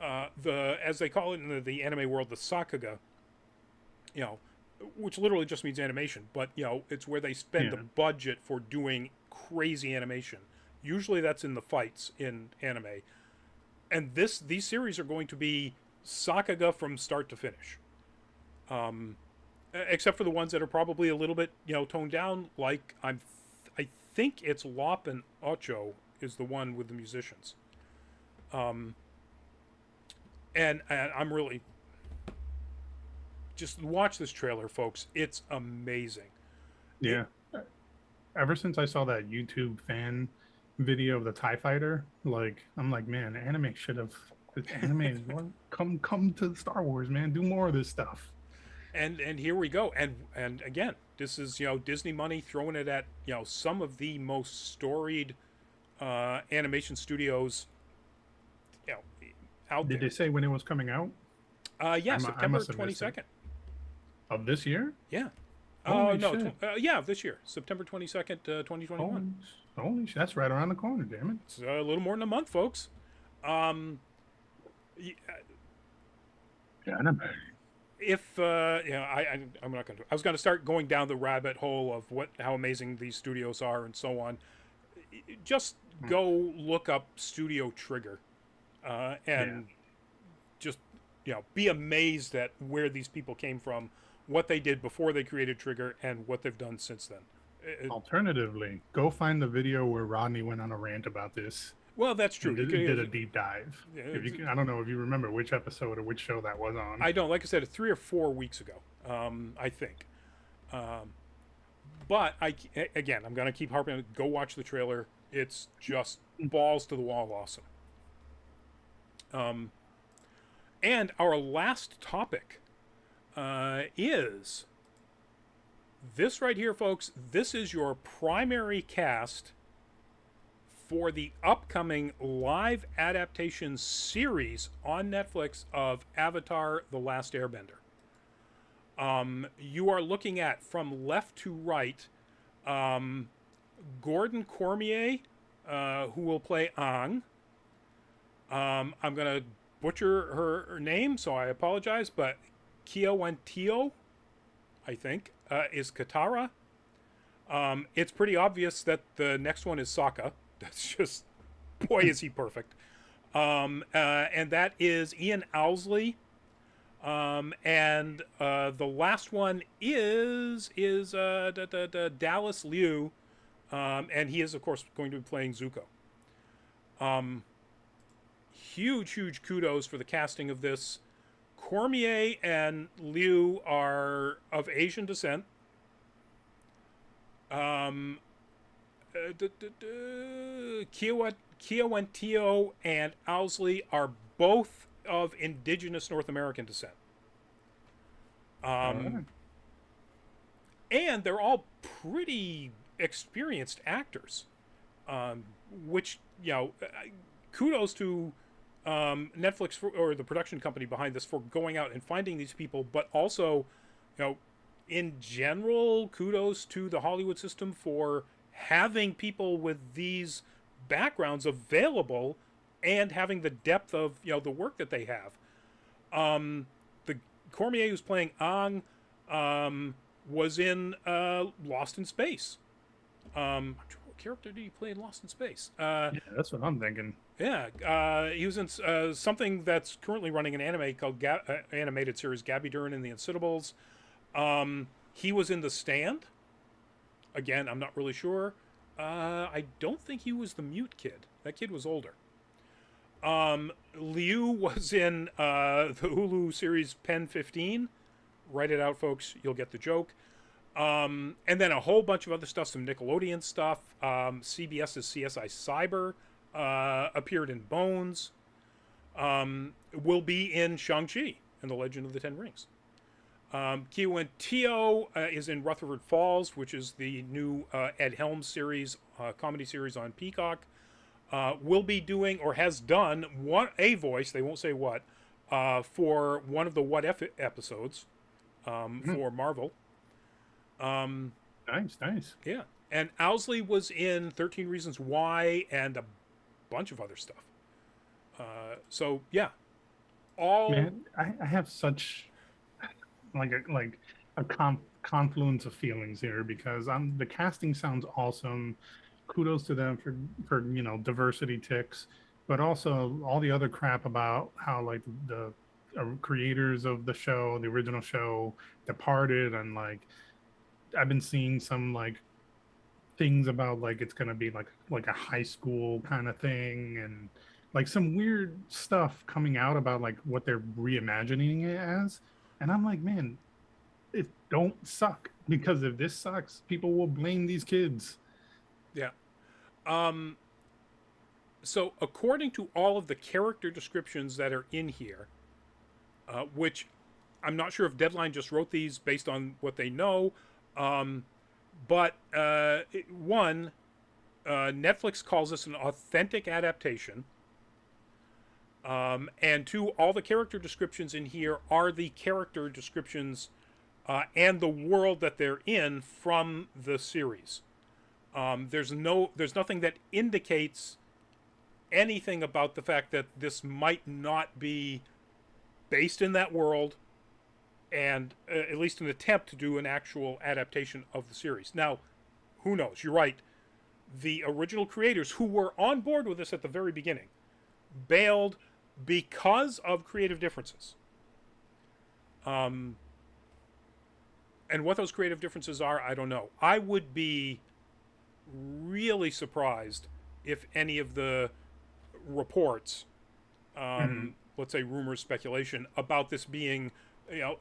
As they call it in the anime world, the Sakuga, which literally just means animation, but it's where they spend the budget for doing crazy animation. Usually that's in the fights in anime. And these series are going to be Sakuga from start to finish. Except for the ones that are probably a little bit, toned down, like I think it's Lop and Ocho is the one with the musicians. And I'm really just watch this trailer, folks. It's amazing. Yeah. Ever since I saw that YouTube fan video of the TIE fighter, like I'm like, man, anime should have. Anime is come to Star Wars, man. Do more of this stuff. And here we go. And again, this is Disney money throwing it at some of the most storied animation studios out there. Did they say when it was coming out? Yeah, September 22nd. Of this year? Yeah. This year, September 22nd, 2021. Holy shit, that's right around the corner, damn it. It's a little more than a month, folks. Anime. If I'm not going to. I was going to start going down the rabbit hole of how amazing these studios are and so on. Just go look up Studio Trigger, and just be amazed at where these people came from, what they did before they created Trigger, and what they've done since then. Alternatively, go find the video where Rodney went on a rant about this Well, that's true. and did a deep dive. If you can, I don't know if you remember which episode or which show that was on. I don't. Like I said, 3 or 4 weeks ago, I think. Um, but again, I'm going to keep harping on it. Go watch the trailer. It's just balls to the wall awesome. And our last topic is this right here, folks. This is your primary cast for the upcoming live adaptation series on Netflix of Avatar The Last Airbender. You are looking at, from left to right, Gordon Cormier, who will play Aang. I'm going to butcher her name, so I apologize, but Kiawantio, I think, is Katara. It's pretty obvious that the next one is Sokka. That's just, boy, is he perfect. And that is Ian Owsley. And the last one is Dallas Liu, and he is, of course, going to be playing Zuko. Huge kudos for the casting of this. Cormier and Liu are of Asian descent. Kiawantio and Owsley are both of indigenous North American descent. And they're all pretty experienced actors, which, kudos to Netflix or the production company behind this for going out and finding these people, but also, in general, kudos to the Hollywood system for having people with these backgrounds available and having the depth of the work that they have. The Cormier who's playing Aang was in Lost in Space. What character did he play in Lost in Space? Yeah, that's what I'm thinking. Yeah, he was in something that's currently running an anime called animated series Gabby Duran and the Incitables. He was in The Stand. Again, I'm not really sure. I don't think he was the mute kid. That kid was older. Liu was in the Hulu series Pen 15. Write it out, folks. You'll get the joke. And then a whole bunch of other stuff, some Nickelodeon stuff. CBS's CSI Cyber appeared in Bones. Will be in Shang-Chi and the Legend of the Ten Rings. Kiawantio is in Rutherford Falls, which is the new Ed Helms series, comedy series on Peacock. Will be doing, or has done, a voice, they won't say what, for one of the What If episodes for Marvel. Nice. Yeah. And Owsley was in 13 Reasons Why and a bunch of other stuff. So, yeah. Man, I have such a confluence of feelings here because the casting sounds awesome. Kudos to them for diversity ticks, but also all the other crap about how the creators of the show, the original show, departed, and I've been seeing some things about it's gonna be like a high school kind of thing, and some weird stuff coming out about what they're reimagining it as. And I'm like, man, it don't suck, because if this sucks, people will blame these kids. Yeah. So according to all of the character descriptions that are in here, which I'm not sure if Deadline just wrote these based on what they know, but Netflix calls this an authentic adaptation. And two, all the character descriptions in here are the character descriptions and the world that they're in from the series. There's nothing that indicates anything about the fact that this might not be based in that world, and at least an attempt to do an actual adaptation of the series. Now, who knows? You're right. The original creators, who were on board with this at the very beginning, bailed because of creative differences. And what those creative differences are, I don't know. I would be really surprised if any of the reports, Mhm. let's say rumors, speculation about this being, you know,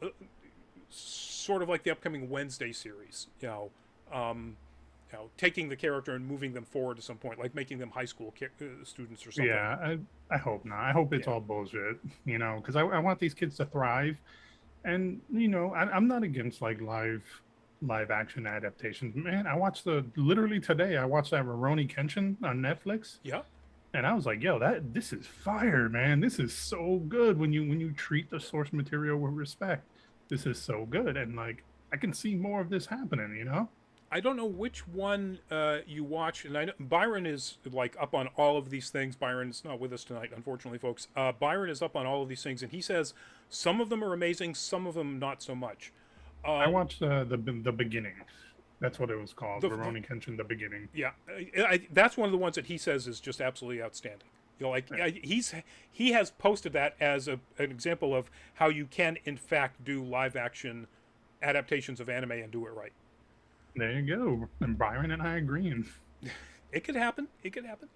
sort of like the upcoming Wednesday series, um, taking the character and moving them forward to some point, like making them high school students or something. Yeah, I hope not. I hope it's Yeah, all bullshit, because I want these kids to thrive. And I'm not against like live action adaptations. Man, I watched the literally today. I watched that Rurouni Kenshin on Netflix, yeah. and I was like, "Yo, this is fire, man! This is so good when you treat the source material with respect. This is so good." And like, I can see more of this happening. I don't know which one you watch, and I know Byron is like up on all of these things. Byron's not with us tonight, unfortunately, folks. Byron is up on all of these things, and he says some of them are amazing, some of them not so much. I Uh, watched the beginning. That's what it was called, the Rurouni Kenshin, the beginning. Yeah, that's one of the ones that he says is just absolutely outstanding. Like Yeah, he has posted that as an example of how you can in fact do live action adaptations of anime and do it right. there you go. And Byron and I agreeing. It could happen. It could happen.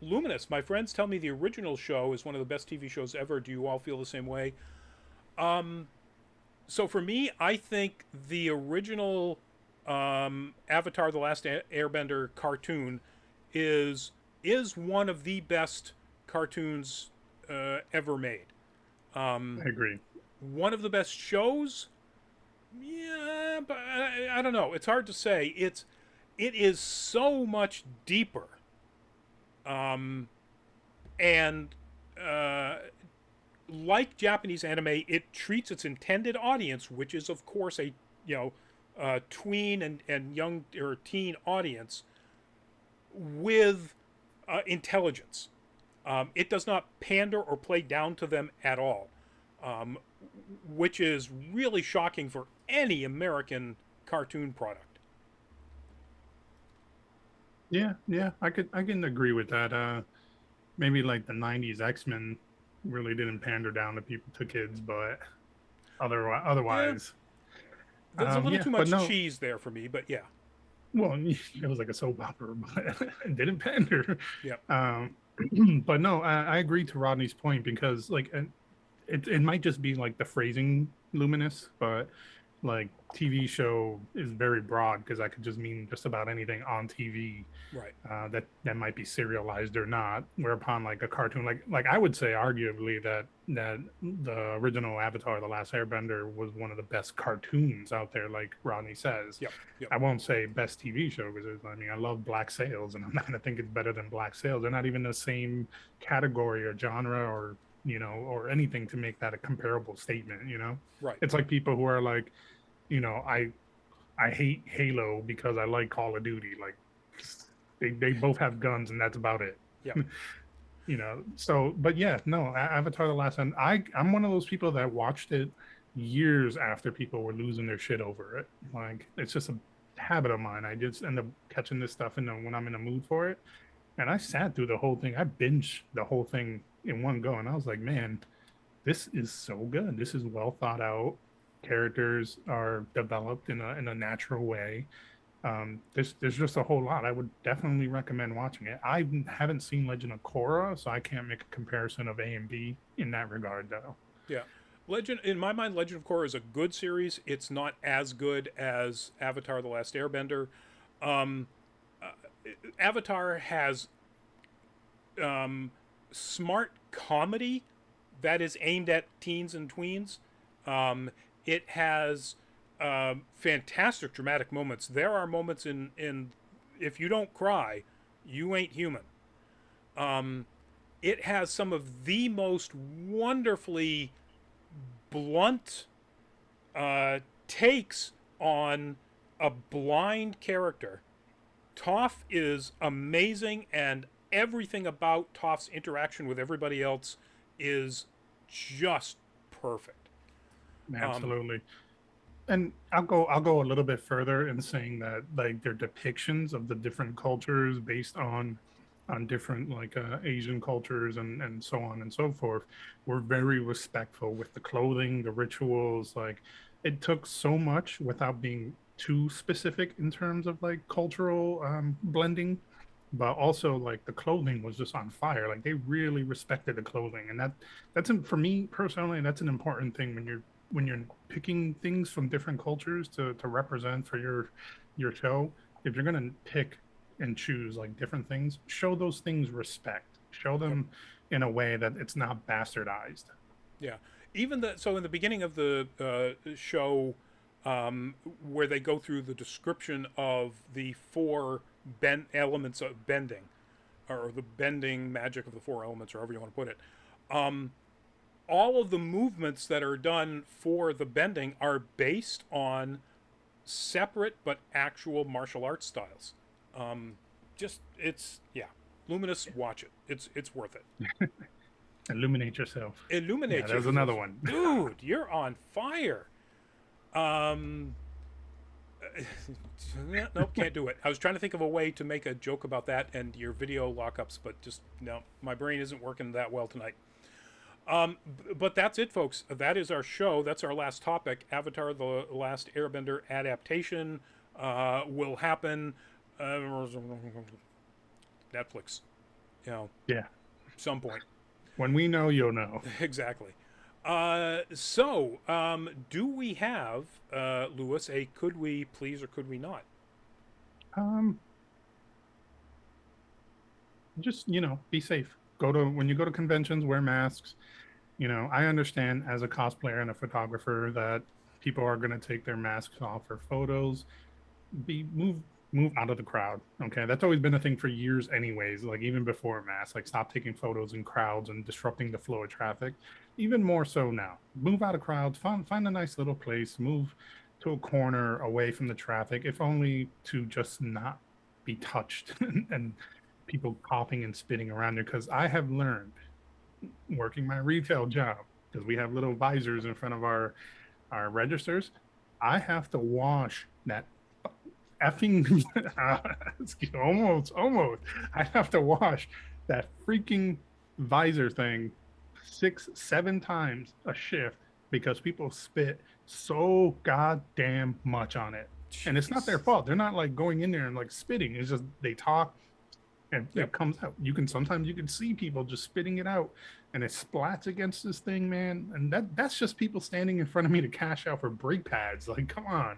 Luminous, my friends tell me the original show is one of the best TV shows ever. Do you all feel the same way? So for me, I think the original Avatar: The Last Airbender cartoon is one of the best cartoons ever made. I agree. One of the best shows, yeah, but I don't know. It's hard to say. It is so much deeper, and uh, like Japanese anime, it treats its intended audience, which is of course a tween and young or teen audience, with intelligence. It does not pander or play down to them at all, um, which is really shocking for any American cartoon product. Yeah, yeah, I can agree with that. Maybe like the '90s X-Men really didn't pander down to kids, but Yeah, otherwise, there's a little yeah. too But much no, cheese there for me, but yeah, well, it was like a soap opera, but it didn't pander. yeah, Um, but no, I agree to Rodney's point because like it might just be like the phrasing luminous, but like TV show is very broad because I could just mean just about anything on TV right, that might be serialized or not. Whereupon like a cartoon, like I would say arguably that the original Avatar: The Last Airbender was one of the best cartoons out there, like Rodney says. yep, yep, I won't say best TV show because I mean I love Black Sails and I'm not gonna think it's better than Black Sails. They're not even the same category or genre or anything to make that a comparable statement. right, It's like people who are like, you know, I hate Halo because I like Call of Duty. Like they both have guns and that's about it. yep. So but yeah, no, Avatar: The Last End. I'm one of those people that watched it years after people were losing their shit over it. Like it's just a habit of mine. I just end up catching this stuff when I'm in a mood for it. And I sat through the whole thing. I binged the whole thing in one go, and I was like, man, this is so good. This is well thought out. Characters are developed in a natural way. There's just a whole lot. I would definitely recommend watching it. I haven't seen Legend of Korra, so I can't make a comparison of A and B in that regard, though. Yeah. Legend in my mind, Legend of Korra is a good series. It's not as good as Avatar: The Last Airbender. Um, uh, Avatar has smart comedy that is aimed at teens and tweens. It has fantastic dramatic moments. There are moments in if you don't cry, you ain't human. Um, it has some of the most wonderfully blunt takes on a blind character. Toph is amazing, and everything about Toph's interaction with everybody else is just perfect. Um, Absolutely. And I'll go a little bit further in saying that like their depictions of the different cultures based on different like Asian cultures and so on and so forth were very respectful with the clothing, the rituals. Like it took so much without being too specific in terms of like cultural blending, but also like the clothing was just on fire. Like they really respected the clothing, and for me personally, that's an important thing when you're picking things from different cultures to represent for your show. If you're gonna pick and choose like different things, show those things respect. Show Yep. them in a way that it's not bastardized. Yeah. Even so in the beginning of the show, where they go through the description of the four elements of bending, or the bending magic of the four elements, or however you want to put it, um, all of the movements that are done for the bending are based on separate but actual martial arts styles. Um, just it's yeah, Luminous, watch it. It's worth it. Illuminate yourself. Yeah, Illuminate there's yourself, another one. dude. You're on fire. Um, nope, can't do it. I was trying to think of a way to make a joke about that and your video lockups, but just no, my brain isn't working that well tonight. But that's it, folks. That is our show. That's our last topic. Avatar: The Last Airbender adaptation will happen. Netflix, Yeah. some point. When we know, you'll know. Exactly. Do we have, Lewis, a could we please or could we not? Um, just be safe. When you go to conventions, wear masks. I understand as a cosplayer and a photographer that people are going to take their masks off for photos. Move out of the crowd. Okay, that's always been a thing for years, anyways. Like even before masks, like stop taking photos in crowds and disrupting the flow of traffic. Even more so now. Move out of crowds. Find a nice little place. Move to a corner away from the traffic, if only to just not be touched and people coughing and spitting around there. Because I have learned working my retail job, because we have little visors in front of our registers, I have to wash that effing almost I have to wash that freaking visor thing 6 7 times a shift because people spit so goddamn much on it. And it's not their Jeez. fault. They're not like going in there and like spitting. It's just they talk and Yep. it comes out. Sometimes you can see people just spitting it out, and it splats against this thing, man. And that's just people standing in front of me to cash out for brake pads. Like, come on,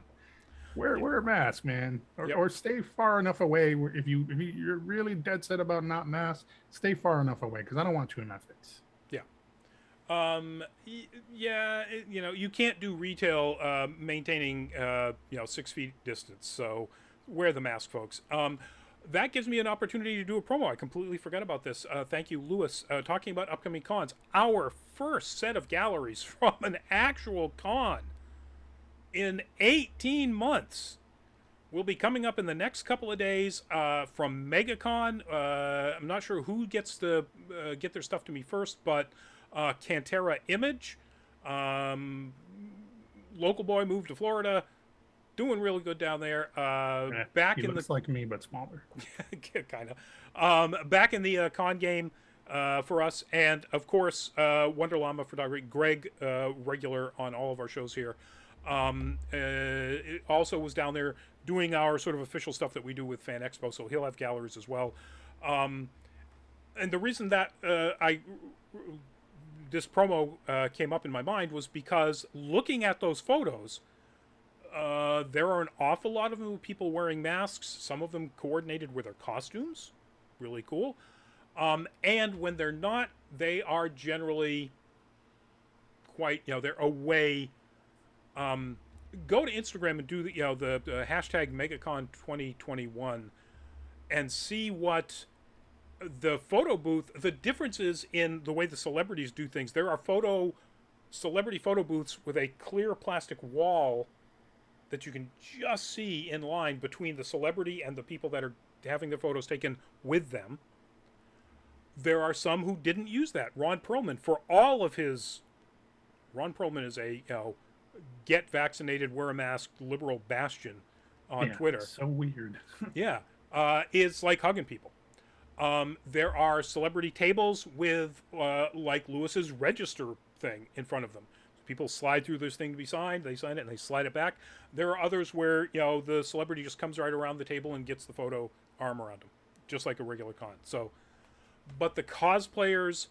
Yep. wear a mask, man, Yep. or stay far enough away. If you're really dead set about not mask, stay far enough away because I don't want you in my face. Yeah. Yeah. You can't do retail maintaining 6 feet distance. So wear the mask, folks. That gives me an opportunity to do a promo. I completely forgot about this. Thank you, Lewis. Talking about upcoming cons, our first set of galleries from an actual con in 18 months will be coming up in the next couple of days from MegaCon. I'm not sure who gets to get their stuff to me first, but Cantera Image, local boy, moved to Florida, doing really good down there. Back He in the looks like me but smaller. kind of back in the con game for us, and of course Wonder Llama photography. Greg, regular on all of our shows here, it also was down there doing our sort of official stuff that we do with Fan Expo, so he'll have galleries as well. And the reason that this promo came up in my mind was because looking at those photos, there are an awful lot of people wearing masks, some of them coordinated with their costumes. Really cool. And when they're not, they are generally quite, they're away. Go to Instagram and do the hashtag MegaCon 2021 and see what the photo booth, the differences in the way the celebrities do things. There are celebrity photo booths with a clear plastic wall that you can just see in line between the celebrity and the people that are having their photos taken with them. There are some who didn't use that. Ron Perlman, for all of his... Ron Perlman is a get vaccinated, wear a mask liberal bastion on Twitter. So weird. Yeah. Is like hugging people. There are celebrity tables with like Lewis's register thing in front of them. people slide through this thing to be signed. They sign it and they slide it back. There are others where the celebrity just comes right around the table and gets the photo arm around them, just like a regular con. So, but the cosplayers,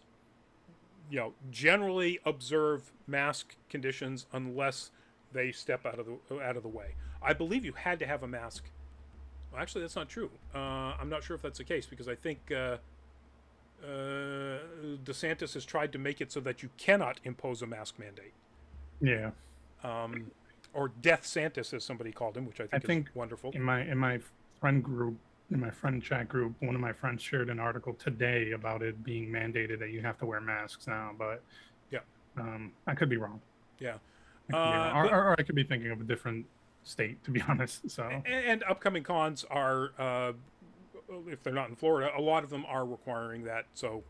generally observe mask conditions unless they step out of the way. I believe you had to have a mask. Well, actually, that's not true. I'm not sure if that's the case because I think DeSantis has tried to make it so that you cannot impose a mask mandate. Yeah. Or Death Santis, as somebody called him, which I think is wonderful. In my friend group, in my friend chat group, one of my friends shared an article today about it being mandated that you have to wear masks now. But yeah, I could be wrong. Yeah, or I could be thinking of a different state, to be honest. So and upcoming cons are, if they're not in Florida, a lot of them are requiring that. So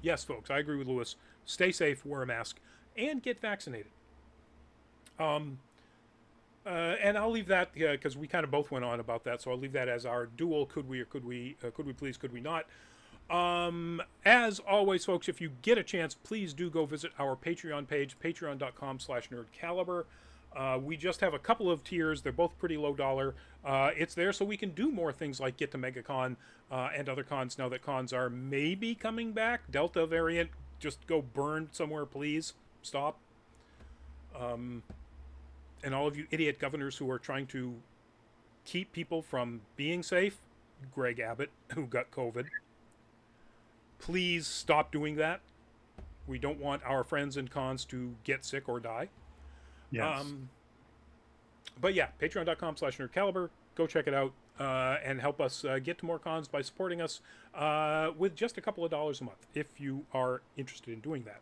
yes, folks, I agree with Lewis. Stay safe, wear a mask, and get vaccinated. And I'll leave that because we kind of both went on about that, so I'll leave that as our dual. Could we please, could we not? As always, folks, if you get a chance, please do go visit our Patreon page, patreon.com/nerdcaliber. We just have a couple of tiers. They're both pretty low dollar. It's there so we can do more things like get to MegaCon and other cons now that cons are maybe coming back. Delta variant, just go burn somewhere, please. Stop. And all of you idiot governors who are trying to keep people from being safe, Greg Abbott, who got COVID, please stop doing that. We don't want our friends in cons to get sick or die. yes. But yeah, patreon.com/nerdcaliber. Go check it out and help us get to more cons by supporting us with just a couple of dollars a month if you are interested in doing that.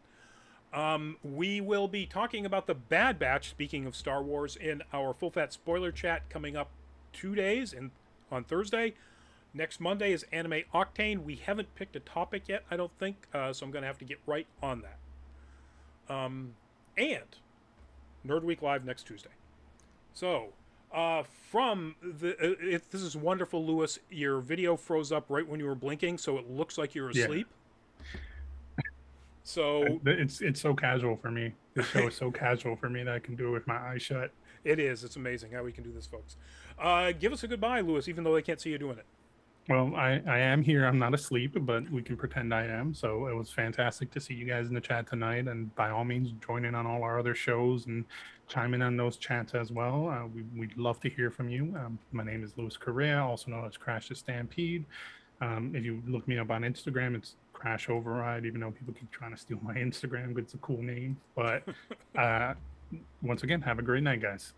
We will be talking about the Bad Batch, speaking of Star Wars, in our Full Fat Spoiler Chat coming up 2 days on Thursday. Next Monday is Anime Octane. We haven't picked a topic yet, I don't think, so I'm going to have to get right on that. And Nerd Week Live next Tuesday. So, this is wonderful, Lewis. Your video froze up right when you were blinking, so it looks like you're asleep. Yeah. So it's so casual for me. This show is so casual for me that I can do it with my eyes shut. It is. It's amazing how we can do this, folks. Give us a goodbye, Lewis, even though they can't see you doing it. Well, I am here. I'm not asleep, but we can pretend I am. So it was fantastic to see you guys in the chat tonight. And by all means, join in on all our other shows and chime in on those chats as well. We'd love to hear from you. My name is Louis Correa, also known as Crash the Stampede. If you look me up on Instagram, it's Crash Override, even though people keep trying to steal my Instagram, but it's a cool name. But once again, have a great night, guys.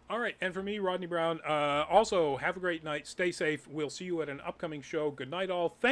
All right, and for me, Rodney Brown, also have a great night. Stay safe. We'll see you at an upcoming show. Good night, all. Thank